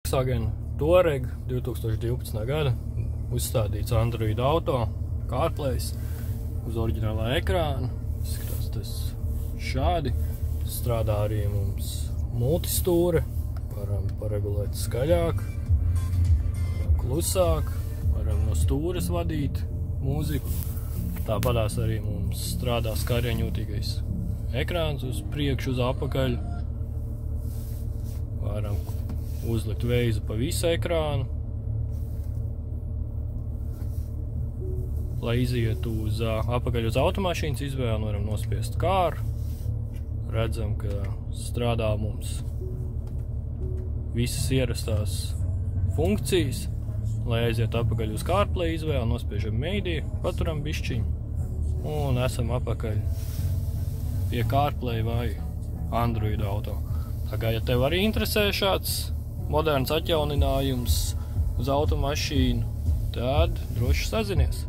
Volkswagen Touareg 2012. gada uzstādīts Android auto, CarPlays uz oriģinālā ekrāna. Izskatās tas šādi. Strādā arī mums multistūre. Varam paregulēt skaļāk, klusāk, varam no stūres vadīt mūziku. Tāpatās arī mums strādā skarjaņjūtīgais ekrāns uz priekšu, uz apakaļ. Varam uzlikt veizu pa visu ekrānu. Lai izietu uz apakaļ uz automašīnas izvēli, varam nospiest kāru. Redzam, ka strādā mums visas ierastās funkcijas. Lai aiziet apakaļ uz CarPlay izvēli, nospiežam meidiju, paturam bišķiņu un esam apakaļ pie CarPlay vai Android auto. Tā kā, ja tev arī interesē šāds moderns atjauninājums uz automašīnu, tad droši sazinies.